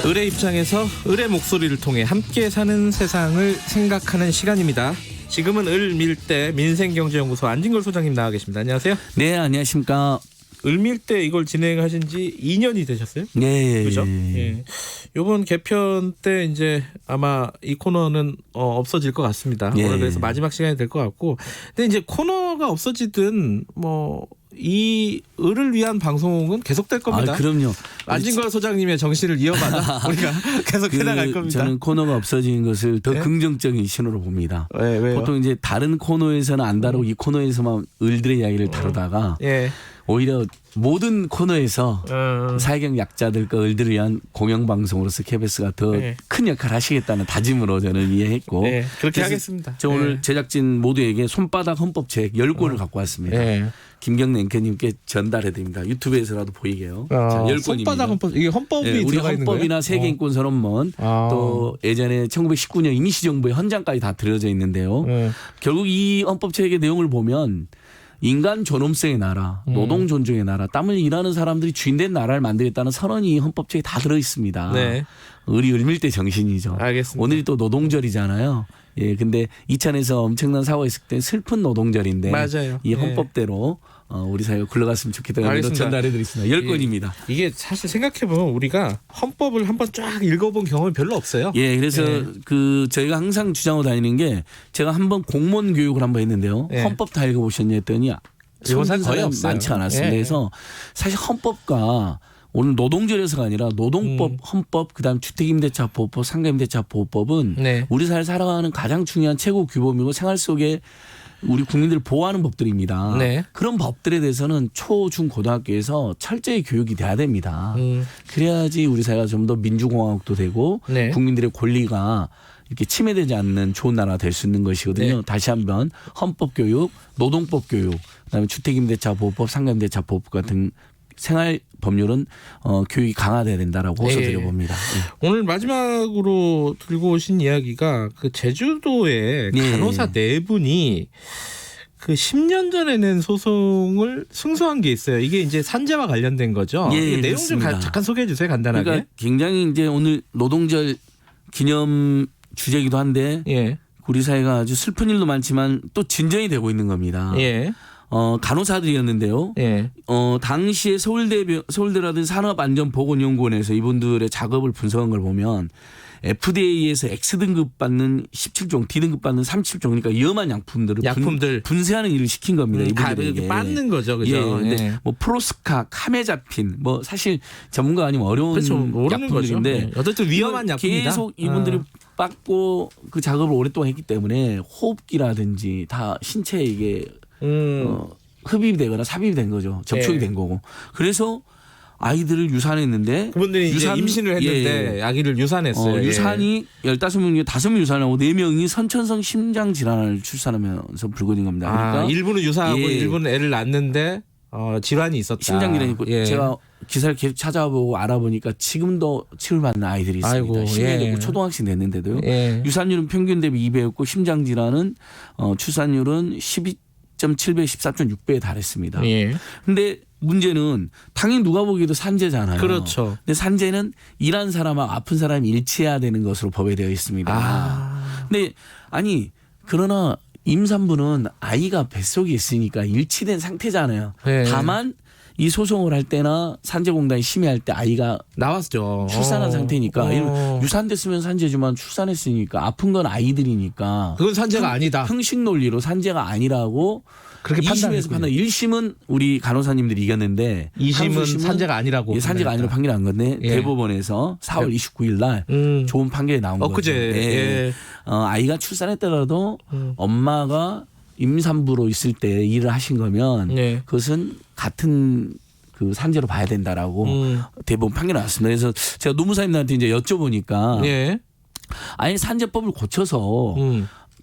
을의 입장에서 을의 목소리를 통해 함께 사는 세상을 생각하는 시간입니다. 지금은 을밀대 민생경제연구소 안진걸 소장님 나와 계십니다. 안녕하세요. 네, 안녕하십니까. 을밀대 이걸 진행하신 지 2년이 되셨어요? 네, 그죠? 예. 이번 개편 때 이제 아마 이 코너는 없어질 것 같습니다. 예. 오늘 그래서 마지막 시간이 될 것 같고, 근데 이제 코너가 없어지든 이 을을 위한 방송은 계속될 겁니다. 그럼요. 안진걸 소장님의 정신을 이어받아 우리가 계속 해나갈 겁니다. 저는 코너가 없어지는 것을 더 네? 긍정적인 신호로 봅니다. 왜요? 보통 이제 다른 코너에서는 안 다루고 이 코너에서만 을들의 이야기를 다루다가 예. 오히려 모든 코너에서 사회적 약자들과 을들을 위한 공영방송으로서 KBS가 더 큰 네. 역할을 하시겠다는 다짐으로 저는 이해했고 네, 그렇게 그래서 하겠습니다. 저 오늘 네. 제작진 모두에게 손바닥 헌법책 10권을 갖고 왔습니다. 네. 김경래 앵커님께 전달해 드립니다. 유튜브에서라도 보이게요. 자, 10권입니다. 손바닥 헌법, 이게 헌법이 우리 들어가 있는 거예요? 헌법이나 세계인권 선언문 또 예전에 1919년 임시정부의 헌장까지 다 들어져 있는데요. 결국 이 헌법책의 내용을 보면 인간 존엄성의 나라, 노동 존중의 나라, 땀을 일하는 사람들이 주인된 나라를 만들겠다는 선언이 이 헌법책에 다 들어 있습니다. 네. 우리 을밀대 정신이죠. 알겠습니다. 오늘이 또 노동절이잖아요. 예, 근데 이천에서 엄청난 사고가 있을 때 슬픈 노동절인데 맞아요. 이 헌법대로 우리 사회가 굴러갔으면 좋겠다는 의미로 전달해드리겠습니다. 10권입니다. 이게 사실 생각해보면 우리가 헌법을 한번 쫙 읽어본 경험이 별로 없어요. 예, 그래서 저희가 항상 주장하고 다니는 게 제가 한번 공무원 교육을 한번 했는데요. 헌법 다 읽어보셨냐 했더니 이건 거의 없어요. 많지 않았습니다. 그래서 사실 헌법과 오늘 노동절에서가 아니라 노동법, 헌법, 그다음 주택임대차보호법, 상가임대차보호법은 우리 사회를 살아가는 가장 중요한 최고 규범이고 생활 속에 우리 국민들을 보호하는 법들입니다. 그런 법들에 대해서는 초, 중, 고등학교에서 철저히 교육이 돼야 됩니다. 그래야지 우리 사회가 좀 더 민주공화국도 되고 국민들의 권리가 이렇게 침해되지 않는 좋은 나라가 될 수 있는 것이거든요. 다시 한번 헌법 교육, 노동법 교육, 그다음에 주택임대차보호법, 상가임대차보호법 같은 생활 법률은 교육이 강화돼야 된다라고 호소드려봅니다. 오늘 마지막으로 들고 오신 이야기가 그 제주도의 간호사 네 분이 그 10년 전에 낸 소송을 승소한 게 있어요. 이게 이제 산재와 관련된 거죠. 내용 좀 잠깐 소개해 주세요. 간단하게. 그러니까 굉장히 이제 오늘 노동절 기념 주제이기도 한데 우리 사회가 아주 슬픈 일도 많지만 또 진전이 되고 있는 겁니다. 간호사들이었는데요. 당시에 서울대라든지 산업안전보건연구원에서 이분들의 작업을 분석한 걸 보면 FDA에서 X등급 받는 17종, D등급 받는 37종, 그러니까 위험한 약품들을 분쇄하는 일을 시킨 겁니다. 이분들에게. 빻는 거죠. 그죠? 근데 프로스카, 카메자핀, 사실 전문가 아니면 어려운 약품들인데 어쨌든 위험한 약품이다. 계속 이분들이 빻고 그 작업을 오랫동안 했기 때문에 호흡기라든지 다 신체에 이게 흡입이 되거나 삽입이 된 거죠. 접촉이 된 거고. 그래서 아이들을 유산했는데 그분들이 이제 임신을 했는데 아기를 유산했어요. 유산이 15명 중에 5명 유산하고 4명이 선천성 심장 질환을 출산하면서 불거진 겁니다. 그러니까 일부는 유산하고 일부는 애를 낳는데 질환이 있었다. 심장 질환이 있고 제가 기사를 계속 찾아보고 알아보니까 지금도 치료받는 아이들이 있습니다. 10년 되고 초등학생 됐는데도요. 유산율은 평균 대비 2배였고 심장 질환은 출산율은 12.7배, 14.6배에 달했습니다. 근데 문제는 당연히 누가 보기에도 산재잖아요. 그렇죠. 근데 산재는 일한 사람하고 아픈 사람이 일치해야 되는 것으로 법에 되어 있습니다. 근데 그러나 임산부는 아이가 뱃속에 있으니까 일치된 상태잖아요. 다만 이 소송을 할 때나 산재공단이 심의할 때 아이가 나왔죠. 출산한 상태니까 유산됐으면 산재지만 출산했으니까 아픈 건 아이들이니까 그건 산재가 아니다. 형식 논리로 산재가 아니라고 그렇게 판단해서 1심은 우리 간호사님들이 이겼는데 2심은 산재가 아니라고 산재가 아니라고 판결한 건데 대법원에서 4월 29일 날 좋은 판결이 나온 거죠. 아이가 출산했더라도 엄마가 임산부로 있을 때 일을 하신 거면 그것은 같은 그 산재로 봐야 된다라고 대법원 판결이 나왔습니다. 그래서 제가 노무사님들한테 이제 여쭤보니까 아예 산재법을 고쳐서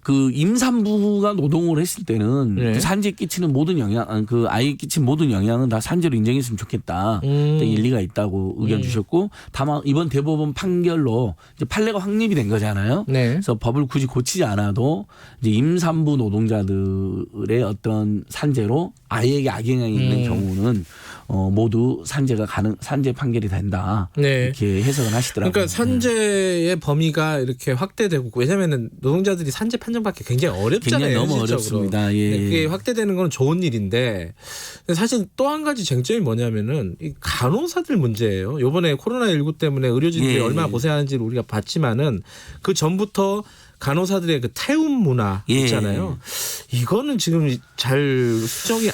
그 임산부가 노동을 했을 때는 그 산재에 끼치는 모든 영향, 그 아이에 끼친 모든 영향은 다 산재로 인정했으면 좋겠다. 일리가 있다고 의견 주셨고, 다만 이번 대법원 판결로 이제 판례가 확립이 된 거잖아요. 그래서 법을 굳이 고치지 않아도 이제 임산부 노동자들의 어떤 산재로 아이에게 악영향이 있는 경우는 모두 산재 판결이 된다. 네. 이렇게 해석을 하시더라고요. 그러니까 산재의 범위가 이렇게 확대되고 왜냐하면 노동자들이 산재 판정받기 굉장히 어렵잖아요. 굉장히 너무 현실적으로. 어렵습니다. 예. 이게 확대되는 건 좋은 일인데 사실 또 한 가지 쟁점이 뭐냐면은 이 간호사들 문제예요. 이번에 코로나19 때문에 의료진들이 예. 얼마나 고생하는지를 우리가 봤지만은 그 전부터 간호사들의 그 태움 문화 예. 있잖아요. 이거는 지금 잘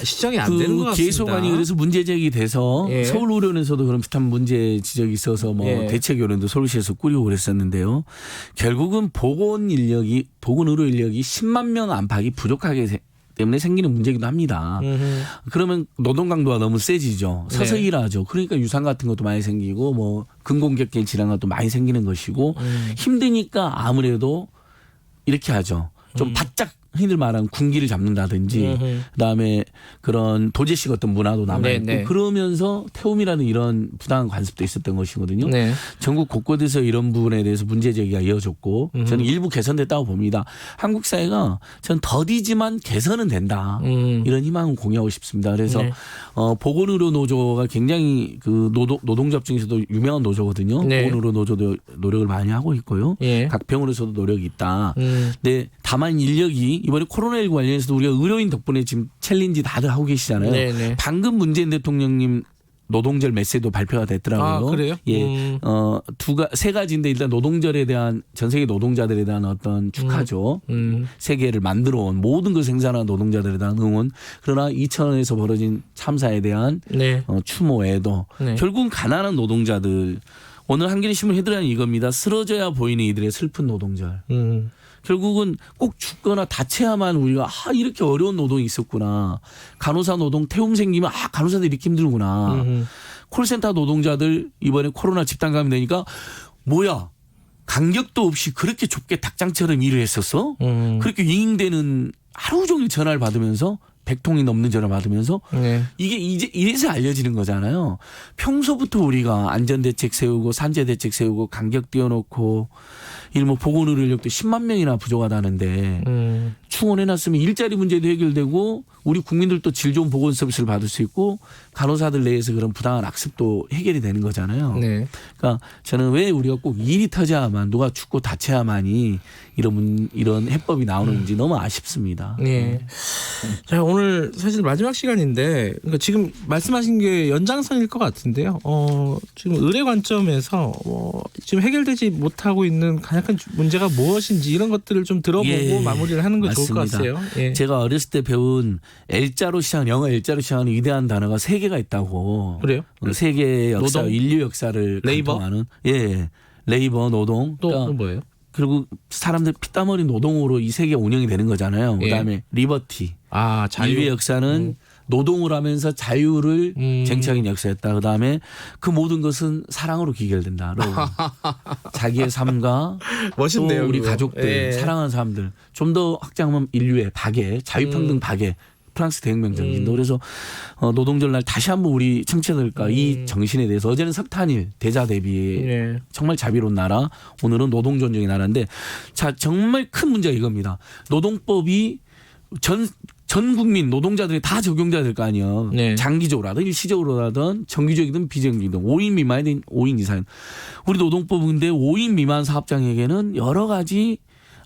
시정이 안 되는 것 같습니다. 기획소관이 그래서 문제 제기돼서 예. 서울의료원에서도 그런 비슷한 문제 지적이 있어서 뭐 예. 대책위원회도 서울시에서 꾸리고 그랬었는데요. 결국은 보건 의료 인력이 10만 명 안팎이 부족하게 때문에 생기는 문제이기도 합니다. 그러면 노동 강도가 너무 세지죠. 서서 네. 일하죠. 그러니까 유산 같은 것도 많이 생기고 뭐 근공격계 질환 같도 많이 생기는 것이고 힘드니까 아무래도 이렇게 하죠. 좀 바짝 흔히들 말하는 군기를 잡는다든지 그다음에 그런 도제식 어떤 문화도 남아있고 네, 네. 그러면서 태움이라는 이런 부당한 관습도 있었던 것이거든요. 네. 전국 곳곳에서 이런 부분에 대해서 문제 제기가 이어졌고 저는 일부 개선됐다고 봅니다. 한국 사회가 전 더디지만 개선은 된다. 이런 희망을 공유하고 싶습니다. 그래서 네. 보건의료 노조가 굉장히 그 노동조합 중에서도 유명한 노조거든요. 네. 보건의료 노조도 노력을 많이 하고 있고요. 예. 각 병원에서도 노력이 있다. 근데 다만 인력이 이번에 코로나19 관련해서도 우리가 의료인 덕분에 지금 챌린지 다들 하고 계시잖아요. 네네. 방금 문재인 대통령님 노동절 메시지도 발표가 됐더라고요. 아, 그래요? 예. 세 가지인데 일단 노동절에 대한 전 세계 노동자들에 대한 어떤 축하죠. 세계를 만들어 온 모든 걸 생산한 노동자들에 대한 응원. 그러나 이천원에서 벌어진 참사에 대한 네. 추모 애도. 네. 결국은 가난한 노동자들. 오늘 한겨레 신문 헤드라인 이겁니다. 쓰러져야 보이는 이들의 슬픈 노동절. 결국은 꼭 죽거나 다쳐야만 우리가 이렇게 어려운 노동이 있었구나. 간호사 노동 태움 생기면 간호사들 이렇게 힘들구나. 콜센터 노동자들 이번에 코로나 집단 감염되니까 뭐야 간격도 없이 그렇게 좁게 닭장처럼 일을 했었어? 그렇게 윙윙대는 하루 종일 전화를 받으면서 100통이 넘는 전화를 받으면서 네. 이게 이제 이래서 알려지는 거잖아요. 평소부터 우리가 안전대책 세우고 산재대책 세우고 간격 띄워놓고 뭐 보건의료 인력도 10만 명이나 부족하다는데 충원해놨으면 일자리 문제도 해결되고 우리 국민들도 질 좋은 보건 서비스를 받을 수 있고 간호사들 내에서 그런 부당한 악습도 해결이 되는 거잖아요. 네. 그러니까 저는 왜 우리가 꼭 일이 터져야만 누가 죽고 다쳐야만이 이런 해법이 나오는지 너무 아쉽습니다. 네. 자, 오늘 사실 마지막 시간인데 그러니까 지금 말씀하신 게 연장선일 것 같은데요. 지금 의뢰 관점에서 지금 해결되지 못하고 있는 가장 큰 문제가 무엇인지 이런 것들을 좀 들어보고 마무리를 하는 거 맞습니다. 좋을 것 같아요. 예. 제가 어렸을 때 배운 영어 L자로 시작하는 위대한 단어가 3개가 있다고. 그래요? 세계의 역사, 노동? 인류 역사를 레이버? 관통하는. 예. 레이버, 노동. 또 그러니까 뭐예요? 그리고 사람들 피땀 흘린 노동으로 이 세계가 운영이 되는 거잖아요. 그다음에 리버티. 자유. 인류의 역사는 노동을 하면서 자유를 쟁취하는 역사였다. 그다음에 그 모든 것은 사랑으로 귀결된다. 자기의 삶과 멋있네요, 또 우리 그거. 가족들, 예. 사랑하는 사람들. 좀 더 확장하면 인류의 박애, 자유평등 박애. 프랑스 대혁명 정신도 그래서 노동절 날 다시 한번 우리 청취자들과 이 정신에 대해서 어제는 석탄일 대자 대비 네. 정말 자비로운 나라 오늘은 노동 존중의 나라인데 자 정말 큰 문제가 이겁니다. 노동법이 전 국민 노동자들이 다 적용돼야 될 거 아니에요. 네. 장기적으로든 일시적으로든 정기적이든 비정기든 5인 미만이든 5인 이상. 우리 노동법은 근데 5인 미만 사업장에게는 여러 가지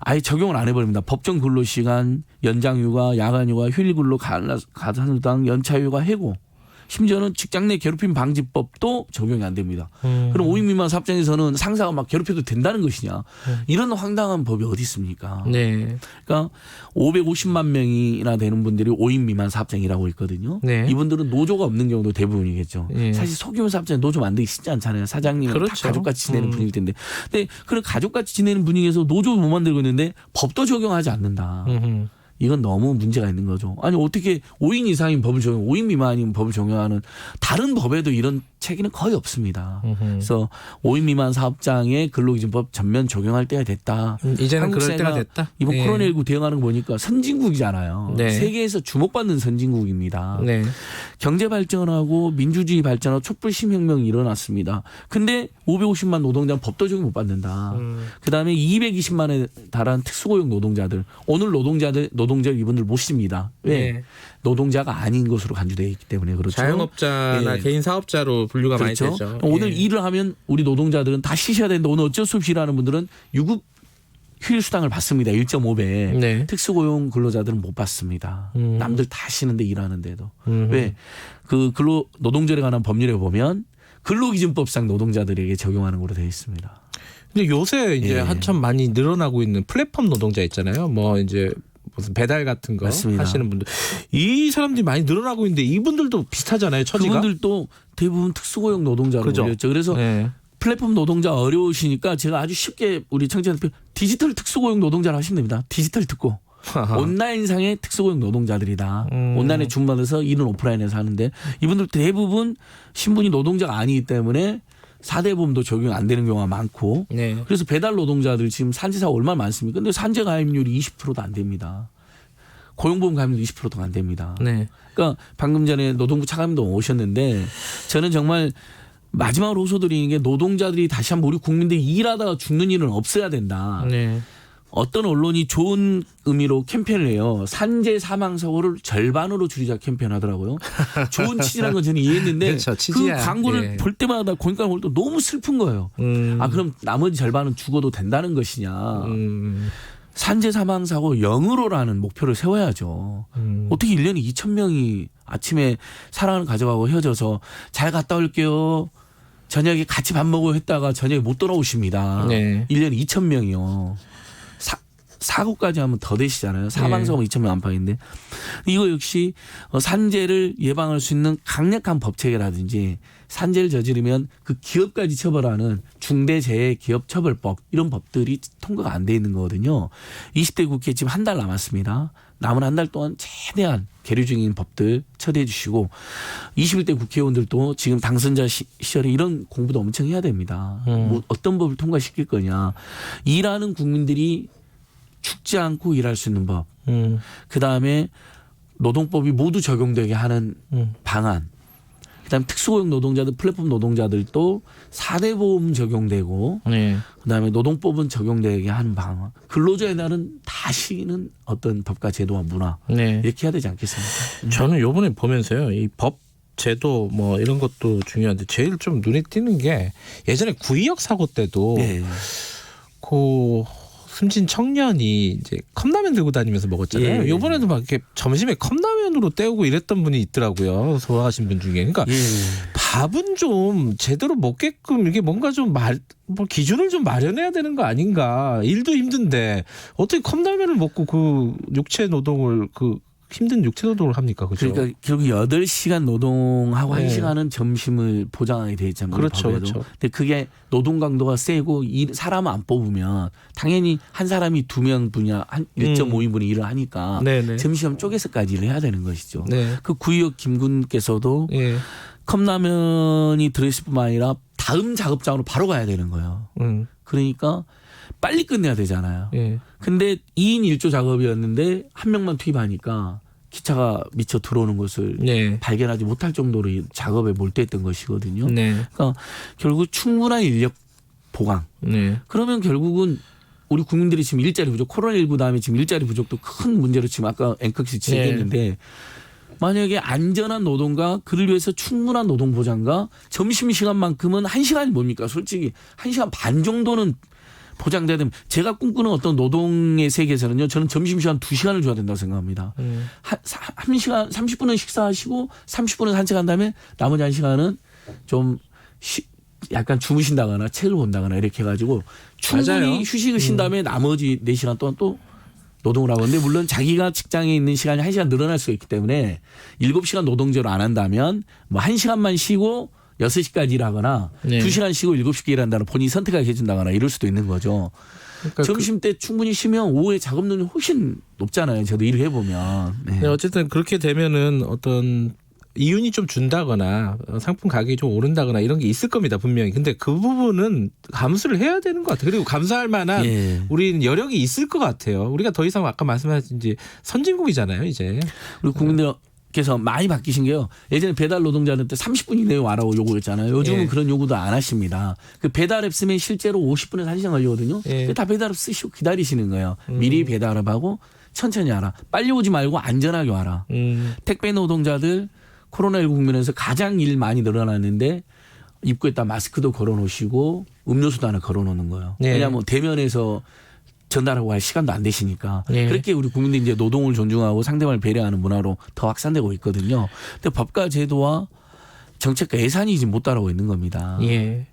아예 적용을 안 해버립니다. 법정 근로시간, 연장휴가, 야간휴가, 휴일근로, 가산수당, 연차휴가, 해고. 심지어는 직장 내 괴롭힘 방지법도 적용이 안 됩니다. 그럼 5인 미만 사업장에서는 상사가 막 괴롭혀도 된다는 것이냐. 이런 황당한 법이 어디 있습니까? 네. 그러니까 550만 명이나 되는 분들이 5인 미만 사업장이라고 있거든요. 네. 이분들은 노조가 없는 경우도 대부분이겠죠. 네. 사실 소규모 사업장에 노조 만들기 쉽지 않잖아요. 사장님은 그렇죠. 다 가족같이 지내는 분위기일 텐데. 근데 그런 가족같이 지내는 분위기에서 노조 못 만들고 있는데 법도 적용하지 않는다. 이건 너무 문제가 있는 거죠. 아니 어떻게 5인 이상인 법을 적용, 5인 미만인 법을 적용하는 다른 법에도 이런 체계는 거의 없습니다. 그래서 5인 미만 사업장에 근로기준법 전면 적용할 때가 됐다. 이제는 그럴 때가 됐다. 이번 네. 코로나19 대응하는 거 보니까 선진국이잖아요. 네. 세계에서 주목받는 선진국입니다. 네. 경제 발전하고 민주주의 발전하고 촛불 시민혁명이 일어났습니다. 근데 550만 노동자는 법도 적용 못 받는다. 그다음에 220만에 달한 특수고용 노동자들 오늘 노동자 이분들 못 씁니다. 왜? 네. 노동자가 아닌 것으로 간주되어 있기 때문에 그렇죠. 자영업자나 예. 개인 사업자로 분류가 그렇죠? 많이 되죠. 오늘 예. 일을 하면 우리 노동자들은 다 쉬셔야 되는데 오늘 어쩔 수 없이 일하는 분들은 유급 휴일 수당을 받습니다. 1.5배. 네. 특수고용 근로자들은 못 받습니다. 남들 다 쉬는데 일하는데도. 왜? 그 노동절에 관한 법률에 보면 근로기준법상 노동자들에게 적용하는 걸로 되어 있습니다. 근데 요새 이제 예. 한참 많이 늘어나고 있는 플랫폼 노동자 있잖아요. 뭐 이제 무슨 배달 같은 거 맞습니다. 하시는 분들. 이 사람들이 많이 늘어나고 있는데 이분들도 비슷하잖아요. 처지가. 그분들도 대부분 특수고용 노동자로 몰렸죠. 그래서 네. 플랫폼 노동자 어려우시니까 제가 아주 쉽게 우리 청취자들 디지털 특수고용 노동자를 하시면 됩니다. 디지털 특고. 온라인상의 특수고용 노동자들이다. 온라인에 주문받아서 일은 오프라인에서 하는데 이분들 대부분 신분이 노동자가 아니기 때문에 4대 보험도 적용 안 되는 경우가 많고 네. 그래서 배달 노동자들 지금 산재사가 얼마나 많습니까? 근데 산재 가입률이 20%도 안 됩니다. 고용보험 가입률도 20%도 안 됩니다. 네. 그러니까 방금 전에 노동부 차관님도 오셨는데 저는 정말 마지막으로 호소드리는 게 노동자들이 다시 한번 우리 국민들이 일하다가 죽는 일은 없어야 된다. 네. 어떤 언론이 좋은 의미로 캠페인을 해요. 산재 사망 사고를 절반으로 줄이자 캠페인 하더라고요. 좋은 취지라는 건 저는 이해했는데 그렇죠, 그 광고를 예. 볼 때마다 고객과 볼 때 너무 슬픈 거예요. 아 그럼 나머지 절반은 죽어도 된다는 것이냐. 산재 사망 사고 0으로라는 목표를 세워야죠. 어떻게 1년에 2,000명이 아침에 사랑을 가져가고 헤어져서 잘 갔다 올게요. 저녁에 같이 밥 먹고 했다가 저녁에 못 돌아오십니다. 네. 1년에 2,000명이요. 사고까지 하면 더 되시잖아요. 사망사고 네. 2,000명 안팎인데 이거 역시 산재를 예방할 수 있는 강력한 법체계라든지 산재를 저지르면 그 기업까지 처벌하는 중대재해기업처벌법 이런 법들이 통과가 안 돼 있는 거거든요. 20대 국회 지금 한 달 남았습니다. 남은 한 달 동안 최대한 계류 중인 법들 처리해 주시고 21대 국회의원들도 지금 당선자 시절에 이런 공부도 엄청 해야 됩니다. 뭐 어떤 법을 통과시킬 거냐. 일하는 국민들이 죽지 않고 일할 수 있는 법. 그다음에 노동법이 모두 적용되게 하는 방안. 그다음에 특수고용 노동자들 플랫폼 노동자들도 4대 보험 적용되고 네. 그다음에 노동법은 적용되게 하는 방안. 근로자의 날은 다시는 어떤 법과 제도와 문화 네. 이렇게 해야 되지 않겠습니까? 저는 요번에 보면서요. 이 법 제도 뭐 이런 것도 중요한데 제일 좀 눈에 띄는 게 예전에 구의역 사고 때도 네. 그 숨진 청년이 이제 컵라면 들고 다니면서 먹었잖아요. 예. 이번에도 막 이렇게 점심에 컵라면으로 때우고 이랬던 분이 있더라고요. 소화하신 분 중에. 그러니까 예. 밥은 좀 제대로 먹게끔 이게 뭔가 좀 뭐 기준을 좀 마련해야 되는 거 아닌가. 일도 힘든데 어떻게 컵라면을 먹고 그 육체 노동을 그 힘든 육체 노동을 합니까? 그죠? 그러니까 결국 8시간 노동하고 네. 1시간은 점심을 보장하게 돼 있잖아요. 그렇죠, 법에도. 그렇죠. 근데 그게 노동 강도가 세고 사람 안 뽑으면 당연히 한 사람이 2명 분야 한 1.5인분이 일을 하니까 네네. 점심 쪼개서까지 일을 해야 되는 것이죠. 네. 그 구의역 김군께서도 예. 컵라면이 들어있을 뿐만 아니라 다음 작업장으로 바로 가야 되는 거예요. 그러니까 빨리 끝내야 되잖아요. 예. 근데 2인 1조 작업이었는데 한 명만 투입하니까 기차가 미쳐 들어오는 것을 네. 발견하지 못할 정도로 작업에 몰두했던 것이거든요. 네. 그러니까 결국 충분한 인력 보강. 네. 그러면 결국은 우리 국민들이 지금 일자리 부족, 코로나19 다음에 지금 일자리 부족도 큰 문제로 지금 아까 앵커씨 지적했는데 만약에 안전한 노동과 그를 위해서 충분한 노동 보장과 점심시간만큼은 1시간이 뭡니까? 솔직히 1시간 반 정도는 보장돼야 되면 제가 꿈꾸는 어떤 노동의 세계에서는요. 저는 점심시간 2시간을 줘야 된다고 생각합니다. 1시간 30분은 식사하시고 30분은 산책한 다음에 나머지 1시간은 좀 약간 주무신다거나 책을 본다거나 이렇게 해가지고 충분히 맞아요. 휴식을 쉰 다음에 나머지 4시간 동안 또 노동을 하고 근데 물론 자기가 직장에 있는 시간이 1시간 늘어날 수가 있기 때문에 7시간 노동제로 안 한다면 뭐 1시간만 쉬고 6시까지 일하거나 네. 2시간 쉬고 7시까지 일한다는 본인이 선택하게 해준다거나 이럴 수도 있는 거죠. 그러니까 점심 때 충분히 쉬면 오후에 작업률이 훨씬 높잖아요. 저도 일을 해보면. 네. 네, 어쨌든 그렇게 되면은 어떤 이윤이 좀 준다거나 상품 가격이 좀 오른다거나 이런 게 있을 겁니다. 분명히. 근데 그 부분은 감수를 해야 되는 것 같아요. 그리고 감수할 만한 예. 우리는 여력이 있을 것 같아요. 우리가 더 이상 아까 말씀하신 선진국이잖아요. 이제. 우리 국민들 대통령께서 많이 바뀌신 게요. 예전에 배달 노동자한테 30분 이내에 와라고 요구했잖아요. 요즘은 예. 그런 요구도 안 하십니다. 그 배달앱 쓰면 실제로 50분에서 1시간 걸리거든요. 예. 다 배달앱 쓰시고 기다리시는 거예요. 미리 배달앱하고 천천히 와라. 빨리 오지 말고 안전하게 와라. 택배 노동자들 코로나19 국면에서 가장 일 많이 늘어났는데 입구에다 마스크도 걸어놓으시고 음료수도 하나 걸어놓는 거예요. 예. 왜냐하면 대면에서 전달하고 할 시간도 안 되시니까. 예. 그렇게 우리 국민들이 이제 노동을 존중하고 상대방을 배려하는 문화로 더 확산되고 있거든요. 근데 법과 제도와 정책과 예산이 이제 못 따라오고 있는 겁니다. 예.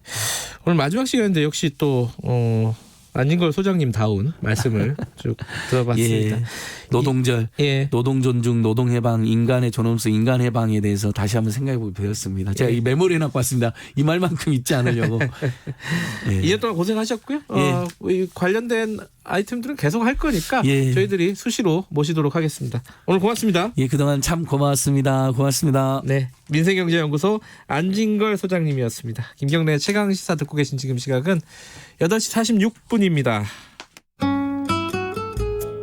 오늘 마지막 시간인데 역시 또 안진걸 소장님 다운 말씀을 쭉 들어봤습니다. 예. 노동절, 예. 노동 존중, 노동 해방, 인간의 존엄성, 인간 해방에 대해서 다시 한번 생각해보게 되었습니다. 제가 이 메모리에 갖고 왔습니다. 이 말만큼 잊지 않으려고. 예. 2년 동안 고생하셨고요. 예. 이 관련된 아이템들은 계속 할 거니까 예. 저희들이 수시로 모시도록 하겠습니다. 오늘 고맙습니다. 예, 그동안 참 고맙습니다. 고맙습니다. 네, 민생경제연구소 안진걸 소장님이었습니다. 김경래 최강시사 듣고 계신 지금 시각은 8시 46분입니다.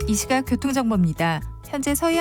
이 시각 교통정보입니다. 현재 서해안